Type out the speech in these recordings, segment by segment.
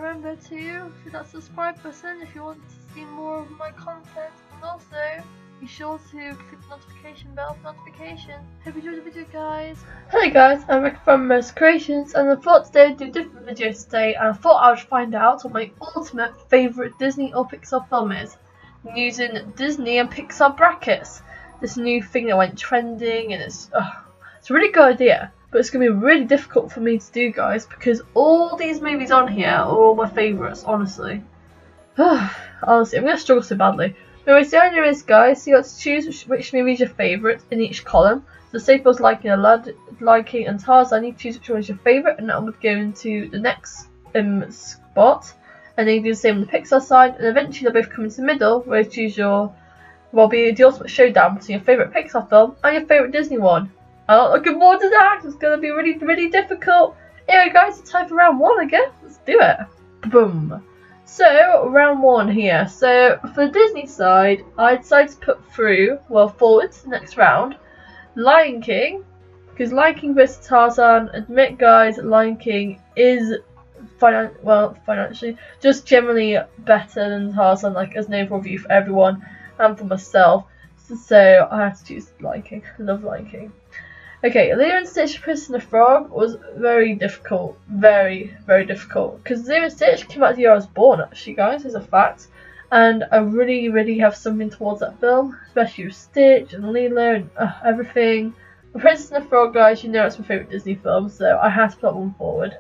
remember to hit that subscribe button if you want to see more of my content, and also be sure to click the notification bell for notifications. Hope you enjoyed the video, guys. Hello guys, I'm Rick from Most Creations, and I thought today I'd do a different video today, and I thought I would find out what my ultimate favourite Disney or Pixar film is, using Disney and Pixar brackets. This new thing that went trending, and it's a really good idea, but it's going to be really difficult for me to do, guys, because all these movies on here are all my favourites, honestly. Honestly, I'm going to struggle so badly. Anyways, the idea is, guys, so you got to choose which movie is your favourite in each column. So say if I was liking and Tarzan, you choose which one is your favourite, and that would go into the next spot. And then you do the same on the Pixar side, and eventually they'll both come into the middle, where you choose your, well, be the ultimate showdown between your favourite Pixar film and your favourite Disney one. I'm not looking forward to that. It's going to be really, really difficult. Anyway, guys, it's time for round one, I guess. Let's do it. Boom. So, round one here. So, for the Disney side, I decided to put forward to the next round, Lion King. Because Lion King vs Tarzan, admit, guys, Lion King is financially, just generally better than Tarzan, like, as an overall review for everyone and for myself. So, I had to choose Lion King. I love Lion King. Okay, Lilo and Stitch, Princess and the Frog was very difficult. Very, very difficult. Because Lilo and Stitch came out the year I was born, actually, guys, is a fact. And I really, really have something towards that film, especially with Stitch and Lilo and everything. But Princess and the Frog, guys, you know it's my favourite Disney film, so I had to put that one forward.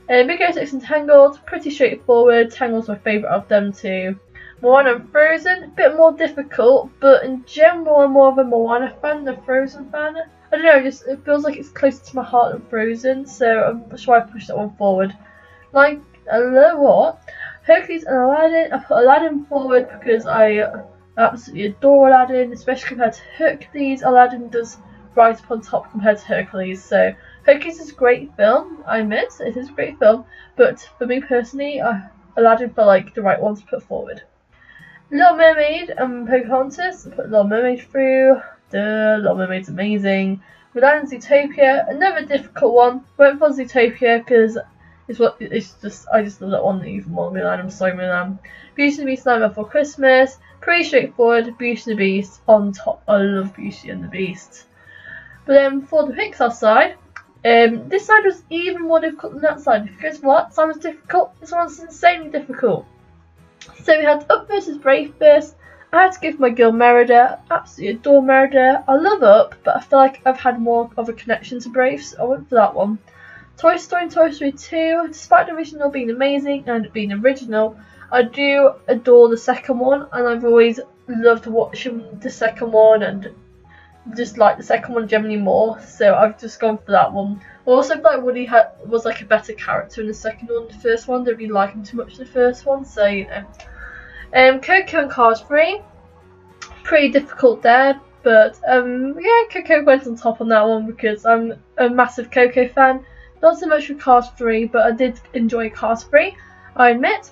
Big Hero 6 and Tangled, pretty straightforward. Tangled's my favourite of them too. Moana and Frozen, a bit more difficult, but in general I'm more of a Moana fan than a Frozen fan. I don't know, it feels like it's closer to my heart than Frozen, so I'm sure I pushed that one forward. Like, Hercules and Aladdin, I put Aladdin forward because I absolutely adore Aladdin, especially compared to Hercules. Aladdin does rise up on top compared to Hercules, so Hercules is a great film, I admit, it is a great film, but for me personally, Aladdin felt like the right one to put forward. Little Mermaid and Pocahontas, I put Little Mermaid through. Little Mermaid's amazing. Mulan and Zootopia, another difficult one. Went for Zootopia because I just love that one even more than Mulan. I'm sorry, Mulan. Beauty and the Beast, Nightmare Before Christmas, pretty straightforward. Beauty and the Beast on top. I love Beauty and the Beast. But then for the Pixar side, this side was even more difficult than that side. Because what? That side was difficult. This one's insanely difficult. So we had Up vs Brave first. I had to give my girl Merida. Absolutely adore Merida. I love Up, but I feel like I've had more of a connection to Brave, so I went for that one. Toy Story and Toy Story 2, despite the original being amazing and it being original, I do adore the second one, and I've always loved watching the second one and just like the second one generally more, so I've just gone for that one. I also feel like Woody was like a better character in the second one. The first one, didn't really like him too much in the first one, so you know. Coco and Cars 3, pretty difficult there, but yeah, Coco went on top on that one because I'm a massive Coco fan. Not so much with Cars 3, but I did enjoy Cars 3, I admit.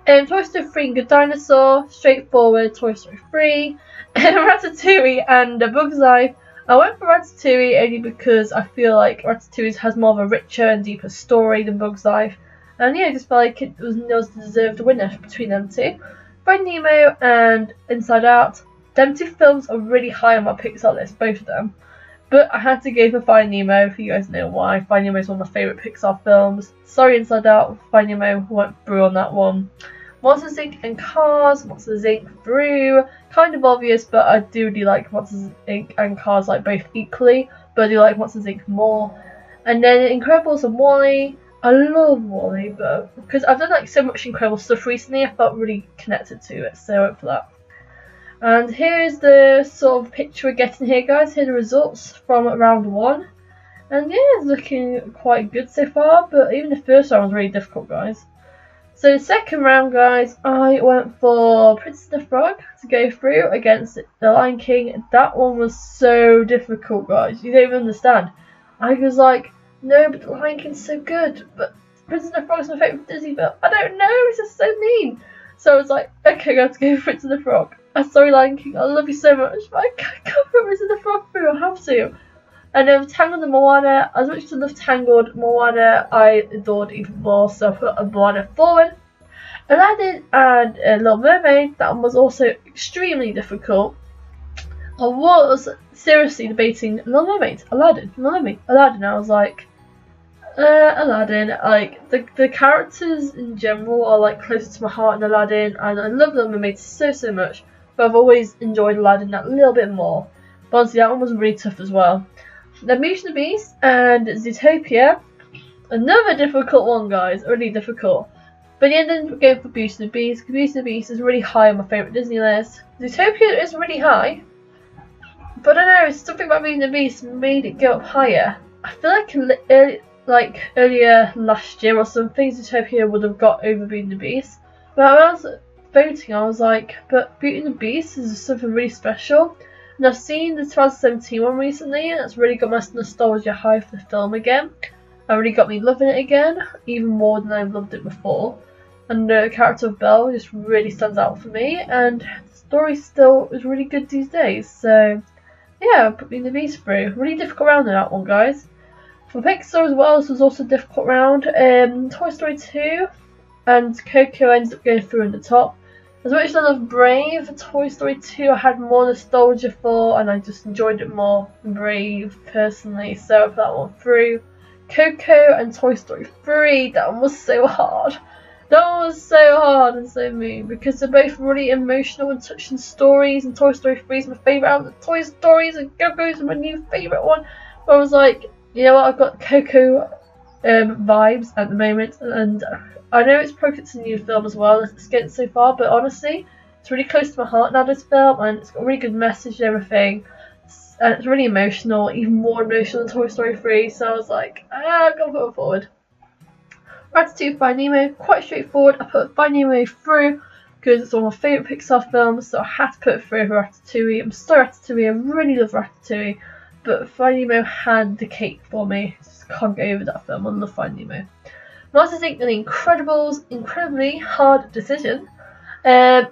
Toy Story 3 and Good Dinosaur, straightforward. Toy Story 3, Ratatouille and A Bug's Life. I went for Ratatouille only because I feel like Ratatouille has more of a richer and deeper story than Bug's Life, and yeah, I just felt like it was the deserved winner between them two. Finding Nemo and Inside Out, them two films are really high on my Pixar list, both of them. But I had to go for Finding Nemo, if you guys know why. Finding Nemo is one of my favourite Pixar films. Sorry, Inside Out, Finding Nemo went through on that one. Monsters Inc. and Cars, Monsters Inc. through. Kind of obvious, but I do really like Monsters Inc. and Cars like both equally, but I do like Monsters Inc. more. And then Incredibles and WALL-E. I love WALL-E, but because I've done like so much incredible stuff recently, I felt really connected to it, so I went for that. And here's the sort of picture we're getting here, guys. Here are the results from round one, and yeah, it's looking quite good so far. But even the first round was really difficult, guys. So the second round, guys, I went for Princess and the Frog to go through against the Lion King. That one was so difficult, guys. You don't even understand. I was like, no, but the Lion King's so good, but Princess and the Frog is my favourite Disney film. I don't know, it's just so mean. So I was like, okay, I have to go for Princess and the Frog. I'm sorry, Lion King, I love you so much, but I can't put Princess and the Frog through, I have to. And then Tangled and Moana, as much as I love Tangled, Moana I adored even more, so I put Moana forward. Aladdin and Little Mermaid, that one was also extremely difficult. I was seriously debating Little Mermaid, Aladdin, Little Mermaid, Aladdin. I was like, Aladdin. Like the characters in general are like closer to my heart than Aladdin, and I love Little Mermaid so much. But I've always enjoyed Aladdin that little bit more. But honestly, that one was really tough as well. Then Beauty and the Beast and Zootopia, another difficult one, guys, really difficult. But in the end, we're going for Beauty and the Beast. Beauty and the Beast is really high on my favourite Disney list. Zootopia is really high, but I don't know, something about Beauty and the Beast made it go up higher. I feel like earlier last year or something, Zootopia would have got over Beauty and the Beast. But when I was voting, I was like, but Beauty and the Beast is something really special. And I've seen the 2017 one recently, and it's really got my nostalgia high for the film again. It really got me loving it again, even more than I've loved it before. And the character of Belle just really stands out for me, and the story still is really good these days. So yeah, put me in the Beast through. Really difficult round in that one, guys. For Pixar as well, this was also a difficult round. Toy Story 2 and Coco ends up going through in the top. As much as I love Brave, Toy Story 2 I had more nostalgia for, and I just enjoyed it more than Brave personally, so I put that one through. Coco and Toy Story 3, that one was so hard. That one was so hard and so mean, because they're both really emotional and touching stories, and Toy Story 3 is my favourite out of the Toy Stories, and Coco's my new favourite one. But I was like, you know what, I've got Coco vibes at the moment, and I know it's projected a new film as well, it's getting so far, but honestly, it's really close to my heart now, this film, and it's got a really good message and everything, and it's really emotional, even more emotional than Toy Story 3, so I was like, I've got to put it forward. Ratatouille, Finding Nemo, quite straightforward. I put Finding Nemo through because it's one of my favourite Pixar films, so I had to put it through for Ratatouille. I'm sorry, Ratatouille, I really love Ratatouille, but Finding Nemo had the cake for me. Just can't get over that film. I love Finding Nemo. Monsters Inc. and The Incredibles, incredibly hard decision. I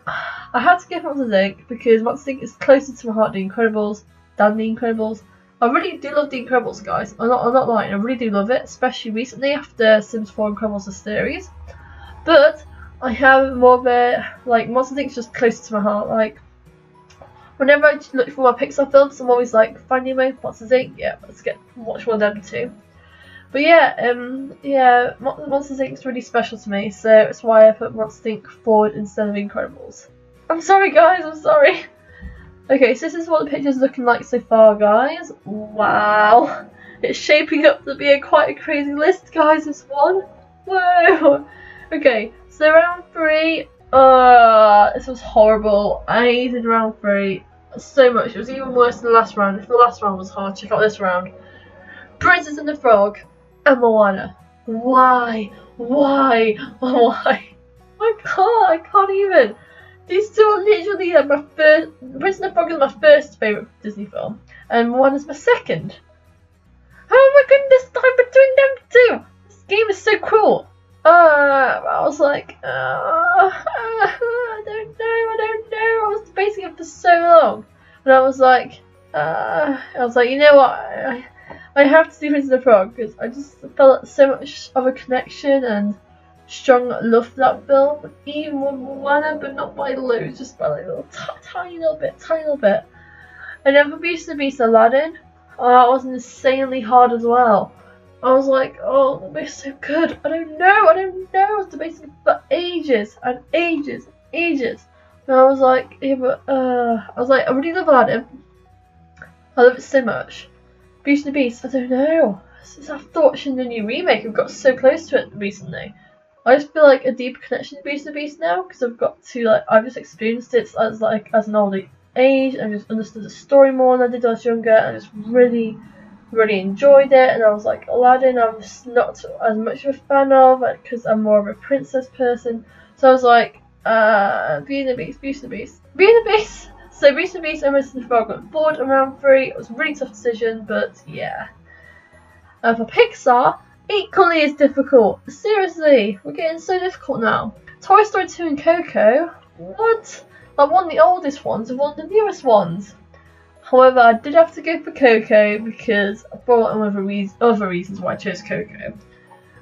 had to give Monsters Inc. because Monsters Inc. is closer to my heart than The Incredibles. I really do love The Incredibles, guys. I'm not lying. I really do love it, especially recently after Sims 4 Incredibles the series. But I have more of a Monsters Inc. is just closer to my heart. Like whenever I look for my Pixar films, I'm always like Finding Nemo, Monsters Inc. Yeah, let's watch one of them too. But yeah, Monsters Inc. is really special to me, so that's why I put Monsters Inc. forward instead of Incredibles. I'm sorry, guys. I'm sorry. Okay, so this is what the picture's looking like so far, guys. Wow. It's shaping up to be quite a crazy list, guys, this one. Whoa. Okay, so round 3. This was horrible. I hated round 3 so much. It was even worse than the last round. If the last round was hard, check out this round. Princess and the Frog and Moana. Why? I can't even. These two are literally my first. Princess and the Frog is my first favourite Disney film, and Moana's my second. Oh my goodness, I'm between them two. This game is so cruel. I was like, I don't know. I was debating it for so long, and I was like, you know what? I have to do Princess and the Frog because I just felt so much of a connection and strong love for that film, even with Moana, but not by loads, just by like a little tiny little bit. And then for Beauty and the Beast, Aladdin, that was insanely hard as well. I was like, oh, that makes so good. I don't know. I was debating for ages. And I was like, yeah, but I really love Aladdin. I love it so much. Beauty and the Beast, I don't know. Since after watching the new remake, I've got so close to it recently. I just feel like a deeper connection to Beauty and the Beast now because I've got to I've just experienced it as an older age and just understood the story more than I did when I was younger, and I just really enjoyed it. And I was like, Aladdin, I'm just not as much of a fan of because I'm more of a princess person. So I was like, Beauty and the Beast. So Beauty and the Beast and Princess and the Frog went forward around 3. It was a really tough decision, but yeah. For Pixar, equally as difficult. Seriously, we're getting so difficult now. Toy Story 2 and Coco. What? One of the oldest ones and one of the newest ones. However, I did have to go for Coco because for other reasons why I chose Coco.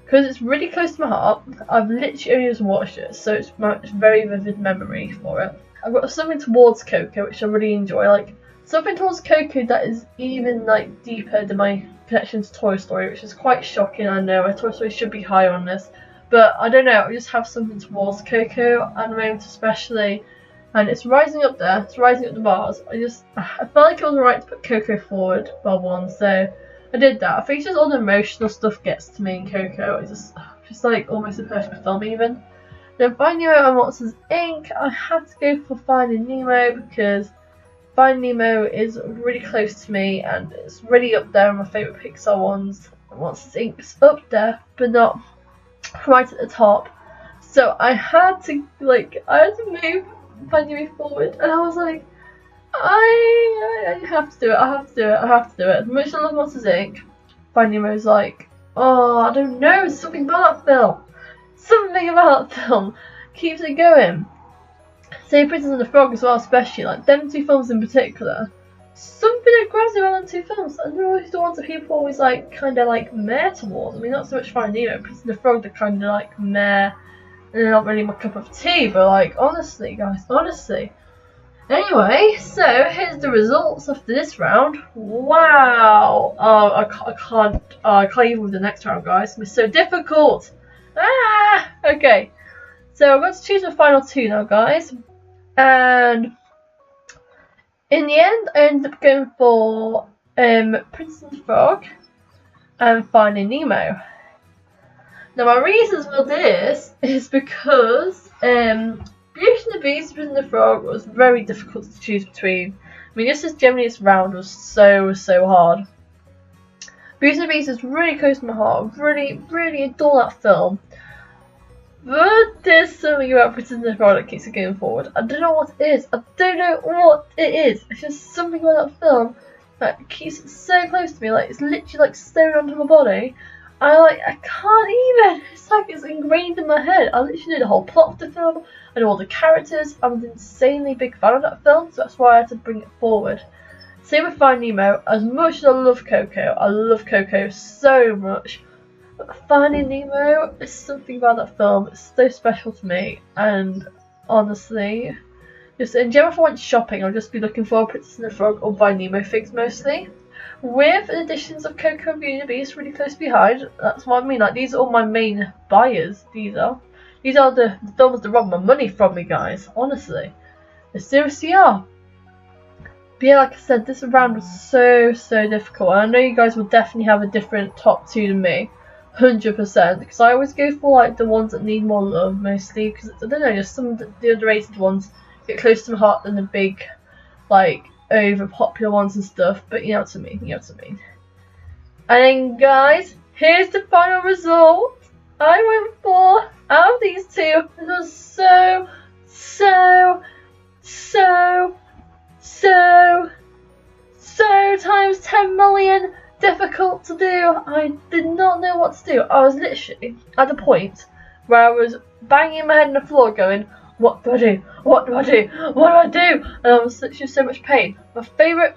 Because it's really close to my heart. I've literally only just watched it, so it's very vivid memory for it. I've got something towards Coco which I really enjoy, like something towards Coco that is even like deeper than my connection to Toy Story, which is quite shocking. I know Toy Story should be higher on this, but I don't know. I just have something towards Coco and Raymond especially, and it's rising up there. It's rising up the bars. I felt like it was right to put Coco forward by one, so I did that. I think just all the emotional stuff gets to me in Coco. It's just like almost a perfect film even. Then Finding Nemo and Monsters Inc. I had to go for Finding Nemo because Finding Nemo is really close to me and it's really up there on my favourite Pixar ones. Monsters Inc. is up there, but not right at the top. So I had to move Finding Nemo forward, and I was like, I have to do it. I have to do it. As much as I love Monsters Inc., Finding Nemo's like, oh, I don't know, something about that film. Something about that film keeps it going. Say Princess and the Frog as well, especially, like them two films in particular. Something that grabs around them two films. And they're always the ones that people always like kinda like meh towards. I mean, not so much Finding Nemo, Princess and the Frog, they're kinda like meh, and they're not really my cup of tea, but like honestly guys, honestly. Anyway, so here's the results after this round. Wow! Oh, I can't even with the next round, guys. It's so difficult. Ah! Okay. So I'm going to choose my final two now, guys. And in the end, I ended up going for Princess and the Frog and Finding Nemo. Now my reasons for this is because Beauty and the Beast and Princess and the Frog was very difficult to choose between. I mean, just as generally this round was so hard. Beauty and the Beast is really close to my heart. Really adore that film. But there's something about Princess and the Frog that keeps it going forward. I don't know what it is. It's just something about that film that keeps it so close to me. Like, it's literally like sewn onto my body. I can't even. It's like it's ingrained in my head. I literally know the whole plot of the film. I know all the characters. I'm an insanely big fan of that film, so that's why I had to bring it forward. Same with Finding Nemo. As much as I love Coco so much. But Finding Nemo is something about that film. It's so special to me, and honestly, just in general, if I went shopping, I'll just be looking for Princess and the Frog or Finding Nemo things mostly. With the additions of Coco and Beauty and the Beast really close behind. That's what I mean. Like, these are all my main buyers. These are the films that rob my money from me, guys. Honestly, they seriously are. But yeah, like I said, this round was so difficult. And I know you guys will definitely have a different top two than me, 100%. Because I always go for like the ones that need more love mostly. Because I don't know, just some of the underrated ones get closer to my heart than the big, like, over popular ones and stuff. But you know what I mean. And then guys, here's the final result. I went for, out of these two, this was so times 10 million difficult to do. I did not know what to do. I was literally at the point where I was banging my head on the floor going, what do I do? What do I do? What do I do? And I was literally so much pain. My favourite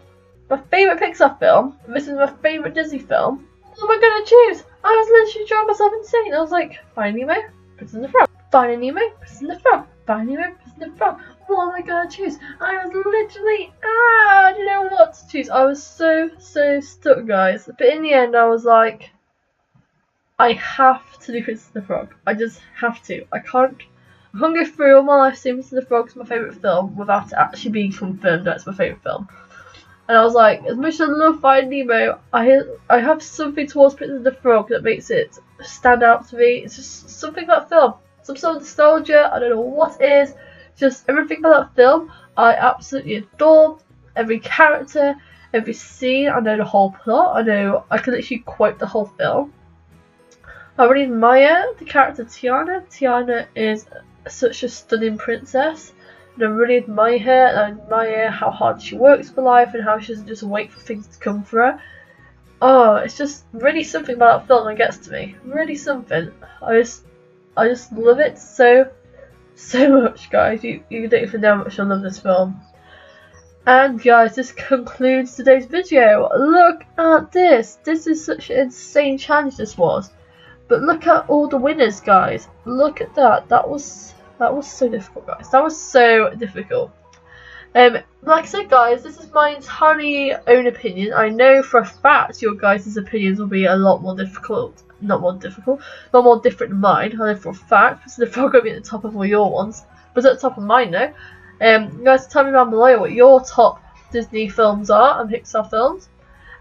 Pixar film, this is my favourite Disney film. What am I gonna choose? I was literally driving myself insane. I was like, Finding Nemo, Princess and the Frog. Finding Nemo, Princess and the Frog. Finding Nemo, Princess and the Frog. What am I gonna choose? I was literally, I didn't know what to choose. I was so stuck, guys. But in the end, I was like, I have to do Princess and the Frog. I just have to. I can't go through all my life seeing Princess and the Frog is my favourite film without it actually being confirmed that it's my favourite film. And I was like, as much as I love Finding Nemo, I have something towards Princess and the Frog that makes it stand out to me. It's just something about film. Some sort of nostalgia, I don't know what it is. Just everything about that film, I absolutely adore. Every character, every scene, I know the whole plot. I can literally quote the whole film. I really admire the character Tiana. Tiana is such a stunning princess. And I really admire her, and I admire how hard she works for life and how she doesn't just wait for things to come for her. Oh, it's just really something about that film that gets to me. Really something. I just love it so much, guys. You don't even know how much I love this film. And guys, this concludes today's video. Look at this. This is such an insane challenge this was. But look at all the winners, guys. Look at that. That was so difficult, guys. That was so difficult. Like I said, guys, this is my entirely own opinion. I know for a fact your guys' opinions will be a lot more difficult. Not more difficult. Not more different than mine. I know for a fact. Because they're probably going to be at the top of all your ones. But at the top of mine, though. You guys tell me down below what your top Disney films are and Pixar films.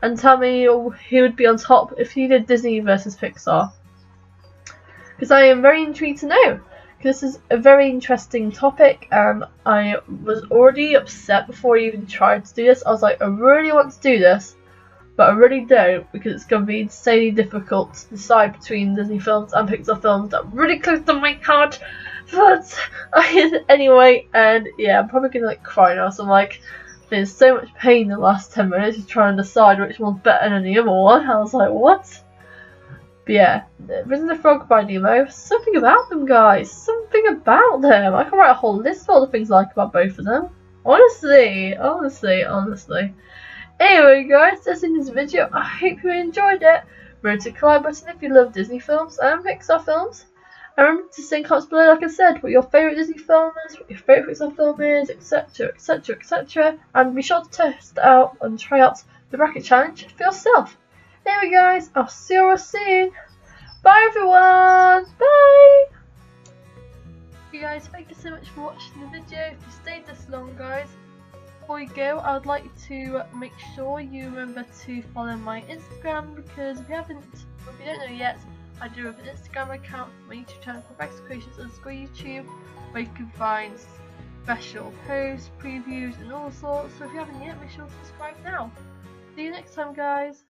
And tell me who would be on top if you did Disney versus Pixar. Because I am very intrigued to know. This is a very interesting topic, and I was already upset before I even tried to do this. I was like, I really want to do this, but I really don't, because it's going to be insanely difficult to decide between Disney films and Pixar films that really close to my heart. But anyway, and yeah, I'm probably going to cry now, so I'm like, there's so much pain in the last 10 minutes just trying to decide which one's better than the other one. I was like, what? But yeah, Risen the Frog by Nemo, something about them, guys. Something about them. I can write a whole list of all the things I like about both of them. Honestly. Anyway, guys, that's in this video. I hope you enjoyed it. Remember to click the like button if you love Disney films and Pixar films. And remember to say in comments below, like I said, what your favourite Disney film is, what your favourite Pixar film is, etc, etc, etc. And be sure to test out and try out the bracket challenge for yourself. Anyway guys, I'll see you all soon. Bye everyone. Bye. Hey guys, thank you so much for watching the video. If you stayed this long, guys, before you go, I would like to make sure you remember to follow my Instagram, because if you don't know yet, I do have an Instagram account for my YouTube channel called brackets.YouTube, where you can find special posts, previews and all sorts. So if you haven't yet, make sure to subscribe now. See you next time, guys.